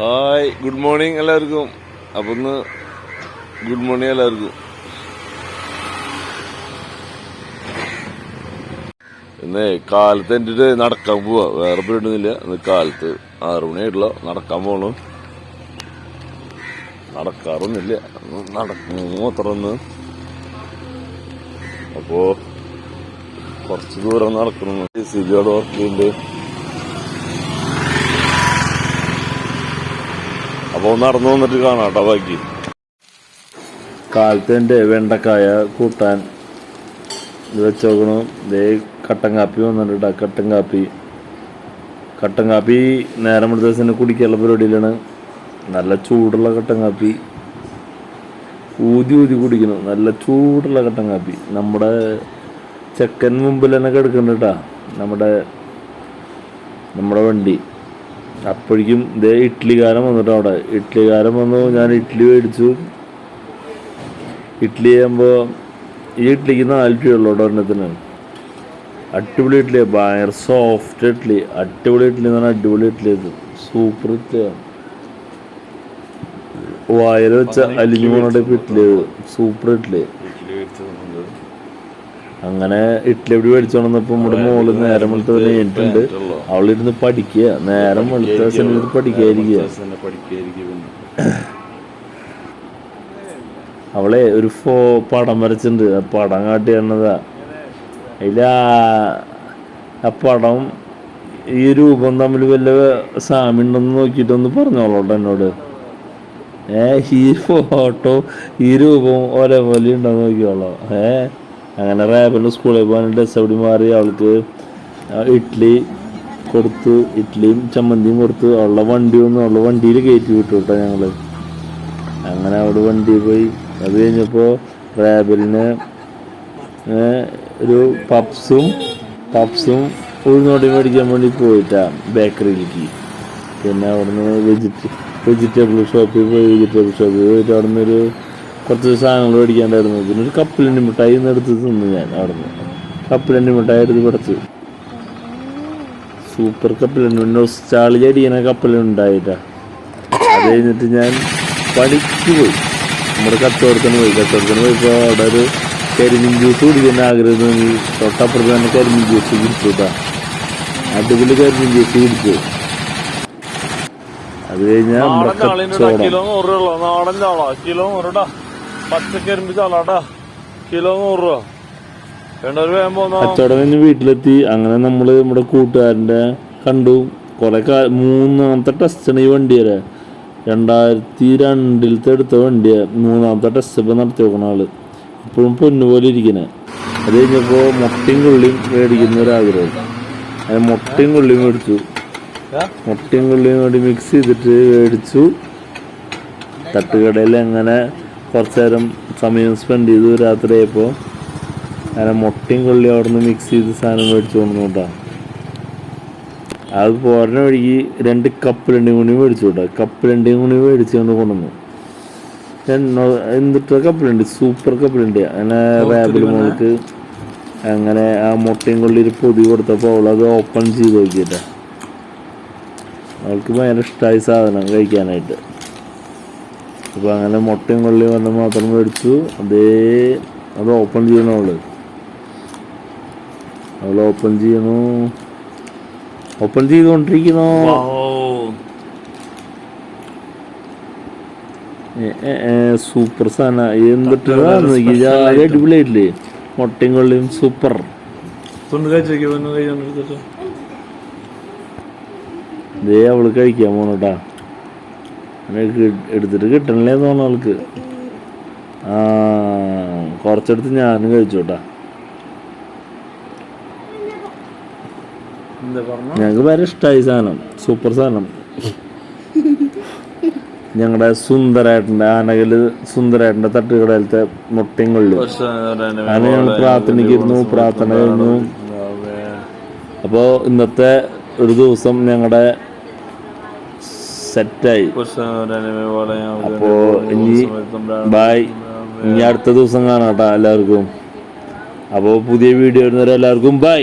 Hi, good morning എല്ലാവർക്കും. അപ്പൊ ഒന്ന് ഗുഡ് മോർണിംഗ് എല്ലാവർക്കും. ഇന്ന് കാലത്ത് എൻ്റെ നടക്കാൻ പോവാ, വേറെ പേടുന്നില്ല. ഇന്ന് കാലത്ത് 6 മണിയായിട്ടുള്ള നടക്കാൻ പോകണം. നടക്കാറൊന്നുമില്ല, നടക്കുന്നു അത്ര ഒന്ന്. അപ്പോ കുറച്ച് ദൂരം നടക്കണം. സിജിയോട് വർക്ക് ചെയ്യുന്നുണ്ട്. അപ്പൊ നടന്നു വന്നിട്ട് കാണാട്ടോ ബാക്കി. കാലത്ത് എൻ്റെ വെണ്ടക്കായ കൂട്ടാൻ ഇത് വെച്ചോക്കണം. ഇതേ കട്ടൻ കാപ്പി വന്നിട്ടാ. കട്ടൻ കാപ്പി നേരം എടുത്ത ദിവസം കുടിക്കാനുള്ള പരിപാടിയിലാണ്. നല്ല ചൂടുള്ള കട്ടൻ കാപ്പി ഊതി കുടിക്കണം. നല്ല ചൂടുള്ള കട്ടൻ കാപ്പി. നമ്മുടെ ചെക്കൻ മുമ്പിൽ തന്നെ കിടക്കുന്നുണ്ട് കേട്ടാ, നമ്മുടെ വണ്ടി. അപ്പോഴേക്കും ഇതേ ഇഡ്ഡലിക്കാരൻ വന്നിട്ട് അവിടെ ഇഡ്ഡലിക്കാരൻ വന്നു. ഞാൻ ഇഡ്ഡലി മേടിച്ചു. ഇഡ്ഡലി ചെയ്യുമ്പോൾ ഈ ഇഡ്ഡലിക്ക് 4 രൂപയുള്ളൂ ഒരെണ്ണത്തിന്. അടിപൊളി ഇഡ്ഡലി, ഭയങ്കര സോഫ്റ്റ് ഇഡ്ഡലി. അടിപൊളി ഇഡ്ഡലി എന്ന് പറഞ്ഞാൽ അടിപൊളി ഇഡ്ഡലി. അത് സൂപ്പർ ഇഡ്ഡലിയാണ്. വായൽ വെച്ച അലിഞ്ഞു പോണ ഇഡ്ഡലി, സൂപ്പർ ഇഡ്ഡലി. അങ്ങനെ ഇഡ്ഡലി എവിടെ മേടിച്ചോണ്ടപ്പോ നമ്മുടെ മോള് നേരം വെളുത്ത കഴിഞ്ഞിട്ടുണ്ട്. അവളിരുന്ന് പഠിക്കുക. നേരം വെളുത്ത സമയത്ത് പഠിക്കാതിരിക്കുക. അവളെ ഒരു പടം വരച്ചിട്ടുണ്ട്. ആ പടം കാട്ടി തന്നതാ. അതിൽ ആ പടം ഈ രൂപം തമ്മിൽ വല്ല സാമ്യമുണ്ടെന്ന് നോക്കിയിട്ടൊന്ന് പറഞ്ഞോളോട്ടോ എന്നോട്. ഈ ഫോട്ടോ ഈ രൂപം ഒരേപോലെ ഉണ്ടോന്ന് നോക്കിയോളോ. അങ്ങനെ റാബിൻ്റെ സ്കൂളിൽ പോകാൻ ഡ്രസ്സ് എവിടെ മാറി അവൾക്ക് ഇഡ്ഡലി കൊടുത്തു. ഇഡ്ഡലിയും ചമ്മന്തിയും കൊടുത്തു. അവളുടെ വണ്ടിയിൽ കയറ്റി വിട്ടു കേട്ടോ ഞങ്ങൾ. അങ്ങനെ അവിടെ വണ്ടി പോയി. അത് കഴിഞ്ഞപ്പോൾ റാബിലിന് ഒരു പപ്സും ഉഴുന്നോടി മേടിക്കാൻ വേണ്ടി പോയിട്ടാ ബേക്കറിയിലേക്ക്. പിന്നെ അവിടുന്ന് വെജിറ്റബിൾ ഷോപ്പിൽ പോയിട്ട് അവിടുന്ന് ഒരു കുറച്ച് സാധനങ്ങൾ മേടിക്കാണ്ടായിരുന്നു. പിന്നെ ഒരു കപ്പലണ്ടി മിഠായി എടുത്ത് തിന്നു ഞാൻ. അവിടുന്ന് കപ്പലണ്ടി മിഠായി എടുത്ത് കുറച്ച് സൂപ്പർ കപ്പലണ്ടി ചാളി അടിക്കണ കപ്പലണ്ടി ഉണ്ടായിട്ടാ. അത് കഴിഞ്ഞിട്ട് ഞാൻ പണിക്ക് പോയി. നമ്മുടെ കച്ചവടത്തിന് പോയപ്പോൾ അവിടെ ഒരു കരിമീൻ ജ്യൂസ് കുടിക്കാൻ ആഗ്രഹം തോന്നി. തൊട്ടപ്പുറത്ത് തന്നെ കരിമീൻ ജ്യൂസ് കുടിച്ചു കേട്ടാ. അടിപൊളി കരിമീൻ ജ്യൂസ് കുടിച്ചു. അത് കഴിഞ്ഞാൽ കച്ചവടം കഴിഞ്ഞ് വീട്ടിലെത്തി. അങ്ങനെ നമ്മള് നമ്മുടെ കൂട്ടുകാരൻ്റെ കണ്ടു. കുറെ 3ാമത്തെ ടെസ്റ്റാണ് ഈ വണ്ടി വരെ. 2002 എടുത്ത വണ്ടിയാ. 3ാമത്തെ ടെസ്റ്റ് ഇപ്പം നടത്തി നോക്കണ ആള്. ഇപ്പോഴും പൊന്നുപോലെ ഇരിക്കണേ. അത് കഴിഞ്ഞപ്പോൾ മുട്ടയും കൊള്ളിയും മേടിക്കുന്ന ഒരാഗ്രഹം. അങ്ങനെ മുട്ടയും കൊള്ളിയും മേടിച്ചു. മുട്ടയും കൊള്ളിയും കൂടി മിക്സ് ചെയ്തിട്ട് മേടിച്ചു. തട്ടുകടയിൽ അങ്ങനെ കുറച്ചു നേരം സമയം സ്പെൻഡ് ചെയ്തു. രാത്രിയായപ്പോൾ അങ്ങനെ മുട്ടയും കൊള്ളിയും അവിടെ നിന്ന് മിക്സ് ചെയ്ത് സാധനം മേടിച്ചു കൊണ്ടുവന്നോട്ടാ. അത് പോരണ വഴിക്ക് 2 കപ്പലണ്ടിയും കൂടി മേടിച്ചു കേട്ടോ. കപ്പലണ്ടിയും കൂടി മേടിച്ചുകൊണ്ട് കൊണ്ടുവന്നു. എന്നിട്ട് കപ്പലണ്ടി സൂപ്പർ കപ്പലണ്ടി. അങ്ങനെ റാബിൽ മോൾക്ക് അങ്ങനെ ആ മുട്ടയും കൊള്ളിയിൽ പൊതി കൊടുത്തപ്പോൾ അവളത് ഓപ്പൺ ചെയ്ത് നോക്കിയിട്ടാ. അവൾക്ക് ഭയങ്കര ഇഷ്ടമായി സാധനം കഴിക്കാനായിട്ട്. അപ്പോൾ അങ്ങനെ മുട്ടയും കൊള്ളിയും പറഞ്ഞ മാത്രം മേടിച്ചു. അത് ഓപ്പൺ ചെയ്യണം. അവൾ ഓപ്പൺ ചെയ്തുകൊണ്ടിരിക്കുന്നു. സൂപ്പർ സാധന. എന്നിട്ട് അടിപൊളിയായിട്ടില്ലേ മുട്ടയും കൊള്ളിയും സൂപ്പർ. അവള് കഴിക്കാൻ പോണട്ടാ. എടുത്തിട്ട് കിട്ടണല്ലേ തോന്നുന്നു അവൾക്ക്. കുറച്ചെടുത്ത് ഞാനും കഴിച്ചോട്ടാ. ഞങ്ങൾക്ക് ഭയങ്കര ഇഷ്ടമായി സാധനം. സൂപ്പർ സാധനം. ഞങ്ങളുടെ സുന്ദരേട്ടൻ്റെ തട്ടുകടയിലത്തെ മുട്ടയും കൊള്ളിയും. അങ്ങനെ ഞങ്ങൾ പ്രാർത്ഥന കഴിഞ്ഞു. അപ്പോൾ ഇന്നത്തെ ഒരു ദിവസം ഞങ്ങളുടെ സെറ്റായി. അപ്പോ ഇനി ബൈ. ഇനി അടുത്ത ദിവസം കാണാം കേട്ടോ എല്ലാവർക്കും. അപ്പോൾ പുതിയ വീഡിയോ വരുന്നവരെല്ലാവർക്കും ബൈ.